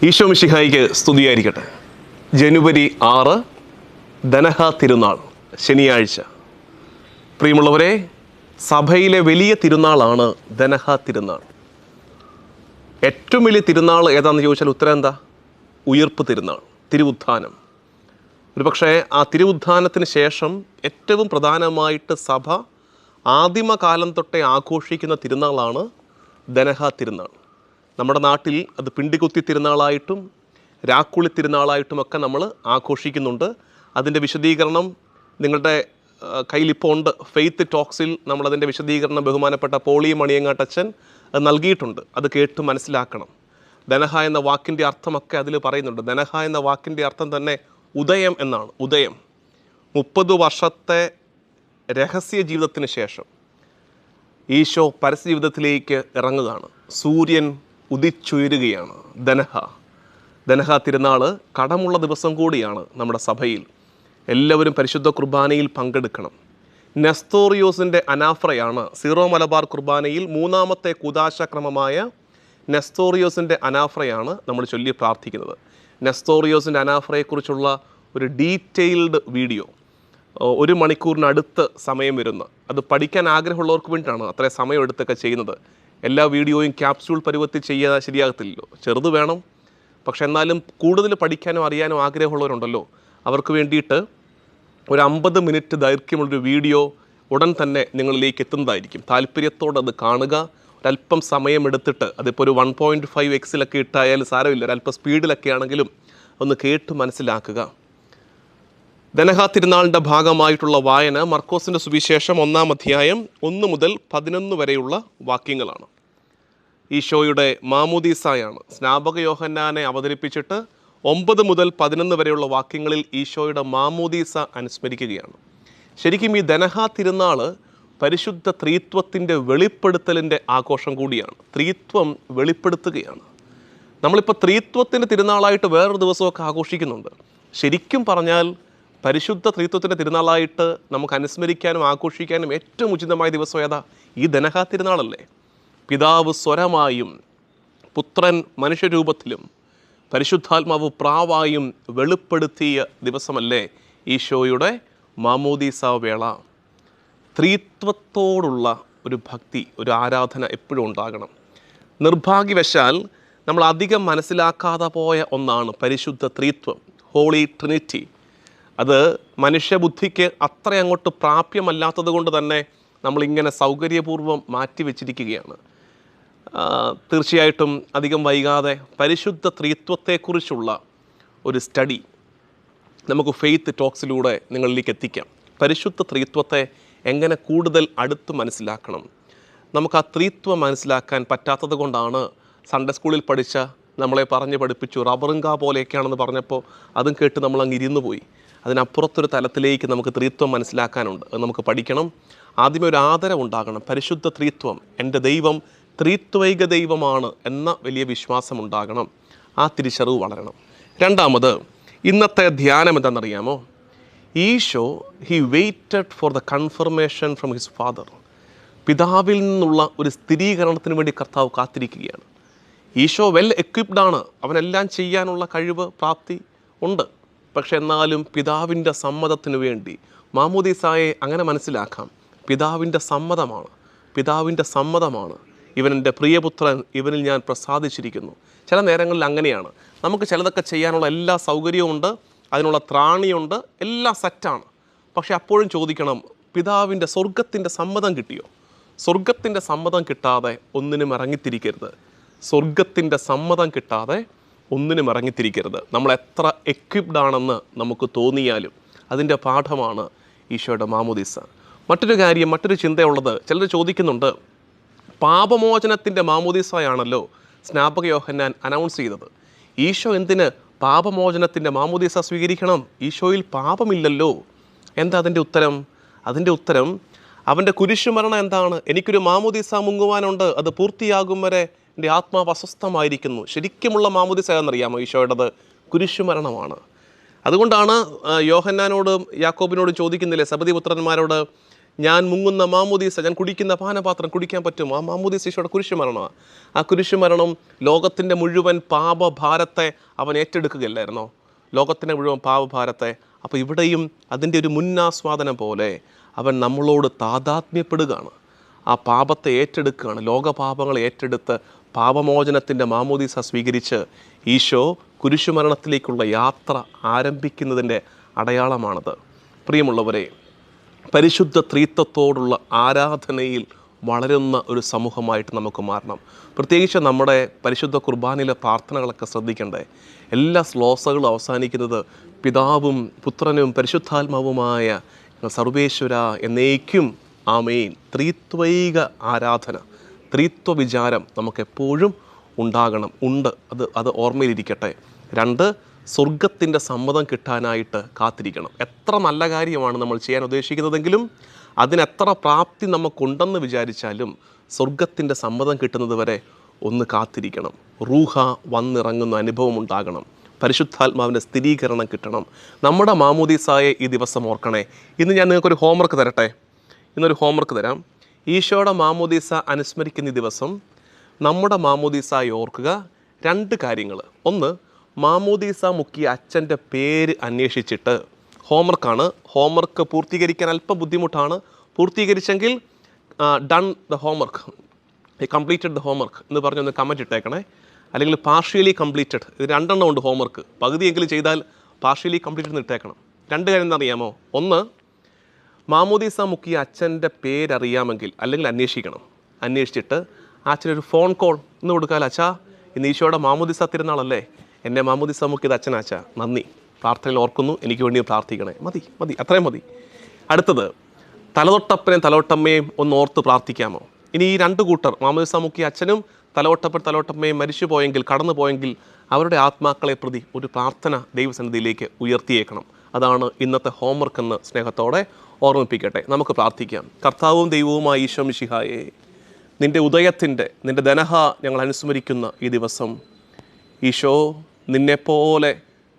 ഈശോ മിശിഹായിക്ക് സ്തുതിയായിരിക്കട്ടെ. ജനുവരി 6 ധനഹ തിരുനാൾ, ശനിയാഴ്ച. പ്രിയമുള്ളവരെ, സഭയിലെ വലിയ തിരുനാളാണ് ധനഹ തിരുനാൾ. ഏറ്റവും വലിയ തിരുനാൾ ഏതാണെന്ന് ചോദിച്ചാൽ ഉത്തരം എന്താ? ഉയിർപ്പ് തിരുനാൾ, തിരുവുത്ഥാനം. ഒരുപക്ഷെ ആ തിരുവുത്ഥാനത്തിന് ശേഷം ഏറ്റവും പ്രധാനമായിട്ട് സഭ ആദിമകാലം തൊട്ടേ ആഘോഷിക്കുന്ന തിരുനാളാണ് ധനഹ തിരുനാൾ. നമ്മുടെ നാട്ടിൽ അത് പിണ്ടികുത്തി തിരുനാളായിട്ടും രാക്കുളി തിരുനാളായിട്ടുമൊക്കെ നമ്മൾ ആഘോഷിക്കുന്നുണ്ട്. അതിൻ്റെ വിശദീകരണം നിങ്ങളുടെ കയ്യിലിപ്പോൾ ഉണ്ട്. ഫെയ്ത്ത് ടോക്സിൽ നമ്മളതിൻ്റെ വിശദീകരണം ബഹുമാനപ്പെട്ട പോളി മണിയങ്ങാട്ടച്ചൻ നൽകിയിട്ടുണ്ട്. അത് കേട്ട് മനസ്സിലാക്കണം. ധനഹ എന്ന വാക്കിൻ്റെ അർത്ഥമൊക്കെ അതിൽ പറയുന്നുണ്ട്. ധനഹ എന്ന വാക്കിൻ്റെ അർത്ഥം തന്നെ ഉദയം എന്നാണ്. ഉദയം. 30 വർഷത്തെ രഹസ്യ ജീവിതത്തിന് ശേഷം ഈശോ പരസ്യ ജീവിതത്തിലേക്ക് ഇറങ്ങുകയാണ്. സൂര്യൻ ഉദിച്ചുയരുകയാണ്. ധനഹ തിരുനാൾ കടമുള്ള ദിവസം കൂടിയാണ് നമ്മുടെ സഭയിൽ. എല്ലാവരും പരിശുദ്ധ കുർബാനയിൽ പങ്കെടുക്കണം. നെസ്തോറിയോസിൻ്റെ അനാഫ്രയാണ് സീറോ മലബാർ കുർബാനയിൽ 3ാമത്തെ കുദാശക്രമമായ നെസ്തോറിയോസിൻ്റെ അനാഫ്രയാണ് നമ്മൾ ചൊല്ലി പ്രാർത്ഥിക്കുന്നത്. നെസ്തോറിയോസിൻ്റെ അനാഫ്രയെക്കുറിച്ചുള്ള ഒരു ഡീറ്റെയിൽഡ് വീഡിയോ 1 മണിക്കൂറിനടുത്ത് സമയം വരുന്ന, അത് പഠിക്കാൻ ആഗ്രഹമുള്ളവർക്ക് വേണ്ടിയിട്ടാണ് അത്രയും സമയം എടുത്തൊക്കെ ചെയ്യുന്നത്. എല്ലാ വീഡിയോയും ക്യാപ്സ്യൂൾ പരുവത്തിൽ ചെയ്യാൻ ശരിയാകത്തില്ലല്ലോ. ചെറുത് വേണം. പക്ഷെ എന്നാലും കൂടുതൽ പഠിക്കാനോ അറിയാനോ ആഗ്രഹമുള്ളവരുണ്ടല്ലോ, അവർക്ക് വേണ്ടിയിട്ട് ഒരു 50 മിനിറ്റ് ദൈർഘ്യമുള്ളൊരു വീഡിയോ ഉടൻ തന്നെ നിങ്ങളിലേക്ക് എത്തുന്നതായിരിക്കും. താല്പര്യത്തോടെ അത് കാണുക. ഒരല്പം സമയമെടുത്തിട്ട്, അതിപ്പോൾ ഒരു 1.5x ഇട്ടായാലും സാരമില്ല, ഒരല്പം സ്പീഡിലൊക്കെ ആണെങ്കിലും ഒന്ന് കേട്ട് മനസ്സിലാക്കുക. ധനഹ തിരുനാളിൻ്റെ ഭാഗമായിട്ടുള്ള വായന മർക്കോസിൻ്റെ സുവിശേഷം 1-ാം അധ്യായം 1 മുതൽ 11 വരെയുള്ള വാക്യങ്ങളാണ്. ഈശോയുടെ മാമോദീസായാണ്. സ്നാപക യോഹന്നാനെ അവതരിപ്പിച്ചിട്ട് 9 മുതൽ 11 വരെയുള്ള വാക്യങ്ങളിൽ ഈശോയുടെ മാമോദീസ അനുസ്മരിക്കുകയാണ്. ശരിക്കും ഈ ധനഹ തിരുനാൾ പരിശുദ്ധ ത്രിത്വത്തിൻ്റെ വെളിപ്പെടുത്തലിൻ്റെ ആഘോഷം കൂടിയാണ്. ത്രിത്വം വെളിപ്പെടുത്തുകയാണ്. നമ്മളിപ്പോൾ ത്രിത്വത്തിൻ്റെ തിരുനാളായിട്ട് വേറൊരു ദിവസമൊക്കെ ആഘോഷിക്കുന്നുണ്ട്. ശരിക്കും പറഞ്ഞാൽ പരിശുദ്ധ ത്രിത്വത്തിൻ്റെ തിരുനാളായിട്ട് നമുക്ക് അനുസ്മരിക്കാനും ആഘോഷിക്കാനും ഏറ്റവും ഉചിതമായ ദിവസം ഏതാ? ഈ ധനഹ തിരുനാളല്ലേ. പിതാവ് സ്വരമായും പുത്രൻ മനുഷ്യരൂപത്തിലും പരിശുദ്ധാത്മാവ് പ്രാവായും വെളിപ്പെടുത്തിയ ദിവസമല്ലേ ഈശോയുടെ മാമോദീസ വേള. ത്രിത്വത്തോടുള്ള ഒരു ഭക്തി, ഒരു ആരാധന എപ്പോഴും ഉണ്ടാകണം. നിർഭാഗ്യവശാൽ നമ്മൾ അധികം മനസ്സിലാക്കാതെ പോയ ഒന്നാണ് പരിശുദ്ധ ത്രിത്വം, ഹോളി ട്രിനിറ്റി. അത് മനുഷ്യബുദ്ധിക്ക് അത്ര അങ്ങോട്ട് പ്രാപ്യമല്ലാത്തത് കൊണ്ട് തന്നെ നമ്മളിങ്ങനെ സൗകര്യപൂർവ്വം മാറ്റിവെച്ചിരിക്കുകയാണ്. തീർച്ചയായിട്ടും അധികം വൈകാതെ പരിശുദ്ധ ത്രിത്വത്തെക്കുറിച്ചുള്ള ഒരു സ്റ്റഡി നമുക്ക് ഫെയ്ത്ത് ടോക്സിലൂടെ നിങ്ങളിലേക്ക് എത്തിക്കാം. പരിശുദ്ധ ത്രിത്വത്തെ എങ്ങനെ കൂടുതൽ അടുത്ത് മനസ്സിലാക്കണം. നമുക്ക് ആ ത്രിത്വം മനസ്സിലാക്കാൻ പറ്റാത്തത് കൊണ്ടാണ് സൺഡേ സ്കൂളിൽ പഠിച്ച നമ്മളെ പഠിപ്പിച്ചു റബ്ബറിങ്ക പോലെയൊക്കെയാണെന്ന് പറഞ്ഞപ്പോൾ അതും കേട്ട് നമ്മളങ്ങ് ഇരുന്നു പോയി. അതിനപ്പുറത്തൊരു തലത്തിലേക്ക് നമുക്ക് ത്രിത്വം മനസ്സിലാക്കാനുണ്ട്. അത് നമുക്ക് പഠിക്കണം. ആദ്യമേ ഒരു ആദരവുണ്ടാകണം. പരിശുദ്ധ ത്രിത്വം, എൻ്റെ ദൈവം ത്രിത്വൈക ദൈവമാണ് എന്ന വലിയ വിശ്വാസം ഉണ്ടാകണം. ആ തിരിച്ചറിവ് വളരണം. രണ്ടാമത്, ഇന്നത്തെ ധ്യാനം എന്താണെന്നറിയാമോ? Eesho he waited for the confirmation from his father. പിതാവിൽ നിന്നുള്ള ഒരു സ്ഥിരീകരണത്തിന് വേണ്ടി കർത്താവ് കാത്തിരിക്കുകയാണ്. ഈശോ വെൽ എക്വിപ്ഡ് ആണ്. അവനെല്ലാം ചെയ്യാനുള്ള കഴിവ്, പ്രാപ്തി ഉണ്ട്. പക്ഷെ എന്നാലും പിതാവിൻ്റെ സമ്മതത്തിന് വേണ്ടി മാമോദീസായെ അങ്ങനെ മനസ്സിലാക്കാം. പിതാവിൻ്റെ സമ്മതമാണ്. ഇവൻ എൻ്റെ പ്രിയപുത്രൻ, ഇവനിൽ ഞാൻ പ്രസാദിച്ചിരിക്കുന്നു. ചില നേരങ്ങളിൽ അങ്ങനെയാണ്. നമുക്ക് ചിലതൊക്കെ ചെയ്യാനുള്ള എല്ലാ സൗകര്യവും ഉണ്ട്, അതിനുള്ള ത്രാണിയുണ്ട്, എല്ലാം സെറ്റാണ്. പക്ഷെ അപ്പോഴും ചോദിക്കണം, പിതാവിൻ്റെ സ്വർഗത്തിൻ്റെ സമ്മതം കിട്ടിയോ? സ്വർഗത്തിൻ്റെ സമ്മതം കിട്ടാതെ ഒന്നിനും ഇറങ്ങിത്തിരിക്കരുത്. സ്വർഗത്തിൻ്റെ സമ്മതം കിട്ടാതെ ഒന്നിനും ഇറങ്ങിത്തിരിക്കരുത്. നമ്മൾ എത്ര എക്വിപ്ഡ് ആണെന്ന് നമുക്ക് തോന്നിയാലും അതിൻ്റെ പാഠമാണ് ഈശോയുടെ മാമോദീസ. മറ്റൊരു ചിന്തയുള്ളത്, ചിലർ ചോദിക്കുന്നുണ്ട്, പാപമോചനത്തിൻ്റെ മാമോദീസയാണല്ലോ സ്നാപക യോഹന്നാൻ അനൗൺസ് ചെയ്തത്. ഈശോ എന്തിന് പാപമോചനത്തിൻ്റെ മാമോദീസ സ്വീകരിക്കണം? ഈശോയിൽ പാപമില്ലല്ലോ. എന്താ അതിൻ്റെ ഉത്തരം അവൻ്റെ കുരിശുമരണം എന്താണ്? എനിക്കൊരു മാമോദീസ മുങ്ങുവാനുണ്ട്, അത് പൂർത്തിയാകും വരെ എൻ്റെ ആത്മാവ് അസ്വസ്ഥമായിരിക്കുന്നു. ശരിക്കുമുള്ള മാമോദീസ എന്നറിയാമോ? ഈശോയുടേത് കുരിശുമരണമാണ്. അതുകൊണ്ടാണ് യോഹന്നാനോടും യാക്കോബിനോടും ചോദിക്കുന്നില്ലേ, സബദി പുത്രന്മാരോട്, ഞാൻ മുങ്ങുന്ന മാമോദീസ, ഞാൻ കുടിക്കുന്ന പാനപാത്രം കുടിക്കാൻ പറ്റുമോ? ആ മാമോദീസ ഈശോയുടെ കുരിശുമരണമാണ്. ആ കുരിശുമരണം ലോകത്തിൻ്റെ മുഴുവൻ പാപഭാരത്തെ അവൻ ഏറ്റെടുക്കുകയല്ലായിരുന്നോ? ലോകത്തിൻ്റെ മുഴുവൻ പാപഭാരത്തെ. അപ്പോൾ ഇവിടെയും അതിൻ്റെ ഒരു മുന്നാസ്വാദനം പോലെ അവൻ നമ്മളോട് താതാത്മ്യപ്പെടുകയാണ്. ആ പാപത്തെ ഏറ്റെടുക്കുകയാണ്. ലോകപാപങ്ങളെ ഏറ്റെടുത്ത് പാപമോചനത്തിൻ്റെ മാമോദീസ സ്വീകരിച്ച് ഈശോ കുരിശുമരണത്തിലേക്കുള്ള യാത്ര ആരംഭിക്കുന്നതിൻ്റെ അടയാളമാണത്. പ്രിയമുള്ളവരെ, പരിശുദ്ധ ത്രിത്വത്തോടുള്ള ആരാധനയിൽ വളരുന്ന ഒരു സമൂഹമായിട്ട് നമുക്ക് മാറണം. പ്രത്യേകിച്ച് നമ്മുടെ പരിശുദ്ധ കുർബാനയിലെ പ്രാർത്ഥനകളൊക്കെ ശ്രദ്ധിക്കണ്ടേ. എല്ലാ ശ്ലോസകളും അവസാനിക്കുന്നത് പിതാവും പുത്രനും പരിശുദ്ധാത്മാവുമായ സർവേശ്വര എന്നേക്കും ആമേൻ. ത്രിത്വൈക ആരാധന, ത്രിത്വ വിചാരം നമുക്കെപ്പോഴും ഉണ്ടാകണം. അത് ഓർമ്മയിലിരിക്കട്ടെ. 2, സ്വർഗത്തിൻ്റെ സമ്മതം കിട്ടാനായിട്ട് കാത്തിരിക്കണം. എത്ര നല്ല കാര്യമാണ് നമ്മൾ ചെയ്യാൻ ഉദ്ദേശിക്കുന്നതെങ്കിലും അതിനെത്ര പ്രാപ്തി നമുക്കുണ്ടെന്ന് വിചാരിച്ചാലും സ്വർഗത്തിൻ്റെ സമ്മതം കിട്ടുന്നത് വരെ ഒന്ന് കാത്തിരിക്കണം. റൂഹ വന്നിറങ്ങുന്ന അനുഭവം ഉണ്ടാകണം. പരിശുദ്ധാത്മാവിൻ്റെ സ്ഥിരീകരണം കിട്ടണം. നമ്മുടെ മാമോദീസായെ ഈ ദിവസം ഓർക്കണേ. ഇന്ന് ഞാൻ നിങ്ങൾക്കൊരു ഹോംവർക്ക് തരട്ടെ. ഇന്നൊരു ഹോംവർക്ക് തരാം. ഈശോയുടെ മാമോദീസ അനുസ്മരിക്കുന്ന ഈ ദിവസം നമ്മുടെ മാമോദീസായെ ഓർക്കുക. 2 കാര്യങ്ങൾ. 1, മാമോദീസ മുക്കിയ അച്ഛൻ്റെ പേര് അന്വേഷിച്ചിട്ട്, ഹോംവർക്കാണ്, ഹോംവർക്ക് പൂർത്തീകരിക്കാൻ അല്പം ബുദ്ധിമുട്ടാണ്. പൂർത്തീകരിച്ചെങ്കിൽ done the homework, completed the homework എന്ന് പറഞ്ഞൊന്ന് കമൻറ്റ് ഇട്ടേക്കണേ. അല്ലെങ്കിൽ പാർഷ്യലി കംപ്ലീറ്റഡ്, ഇത് 2 എണ്ണം ഉണ്ട് ഹോംവർക്ക്. പകുതിയെങ്കിലും ചെയ്താൽ പാർഷ്യലി കംപ്ലീറ്റഡ് എന്ന് ഇട്ടേക്കണം. 2 കാര്യം എന്നറിയാമോ? 1, മാമോദീസ മുക്കിയ അച്ഛൻ്റെ പേരറിയാമെങ്കിൽ അല്ലെങ്കിൽ അന്വേഷിക്കണം. അന്വേഷിച്ചിട്ട് അച്ഛനൊരു ഫോൺ കോൾ ഇന്ന് കൊടുക്കാമല്ലോ. അച്ഛാ, ഇന്ന് ഈശോയുടെ മാമോദീസ തിരുനാളല്ലേ, എന്നെ മാമോദീസ മുക്കിയത് അച്ഛനാച്ചാ, നന്ദി, പ്രാർത്ഥനയിൽ ഓർക്കുന്നു, എനിക്ക് വേണ്ടി പ്രാർത്ഥിക്കണേ. മതി, അത്രയും മതി. അടുത്തത്, തലതൊട്ടപ്പനെയും തലവട്ടമ്മയും ഒന്ന് ഓർത്ത് പ്രാർത്ഥിക്കാമോ? ഇനി ഈ 2 കൂട്ടർ, മാമോദീസ മുക്കിയ അച്ഛനും തലവട്ടമ്മയും മരിച്ചു പോയെങ്കിൽ, കടന്നു പോയെങ്കിൽ അവരുടെ ആത്മാക്കളെ പ്രതി ഒരു പ്രാർത്ഥന ദൈവസന്നിധിയിലേക്ക് ഉയർത്തിയേക്കണം. അതാണ് ഇന്നത്തെ ഹോംവർക്ക് എന്ന് സ്നേഹത്തോടെ ഓർമ്മിപ്പിക്കട്ടെ. നമുക്ക് പ്രാർത്ഥിക്കാം. കർത്താവും ദൈവവുമായ ഈശോ മിശിഹായേ, നിൻ്റെ ഉദയത്തിൻ്റെ, നിൻ്റെ ദനഹ ഞങ്ങൾ അനുസ്മരിക്കുന്ന ഈ ദിവസം ഈശോ, നിന്നെപ്പോലെ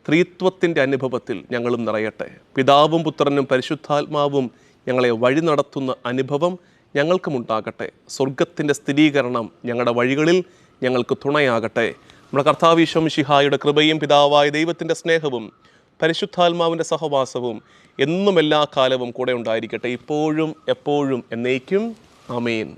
ത്രിത്വത്തിൻ്റെ അനുഭവത്തിൽ ഞങ്ങളും നിറയട്ടെ. പിതാവും പുത്രനും പരിശുദ്ധാത്മാവും ഞങ്ങളെ വഴി നടത്തുന്ന അനുഭവം ഞങ്ങൾക്കുമുണ്ടാകട്ടെ. സ്വർഗത്തിൻ്റെ സ്ഥിരീകരണം ഞങ്ങളുടെ വഴികളിൽ ഞങ്ങൾക്ക് തുണയാകട്ടെ. നമ്മുടെ കർത്താവ് ഈശോ മിശിഹായുടെ കൃപയും പിതാവായ ദൈവത്തിൻ്റെ സ്നേഹവും പരിശുദ്ധാത്മാവിൻ്റെ സഹവാസവും എന്നും എല്ലാ കാലവും കൂടെ ഉണ്ടായിരിക്കട്ടെ, ഇപ്പോഴും എപ്പോഴും എന്നേക്കും. ആമേൻ.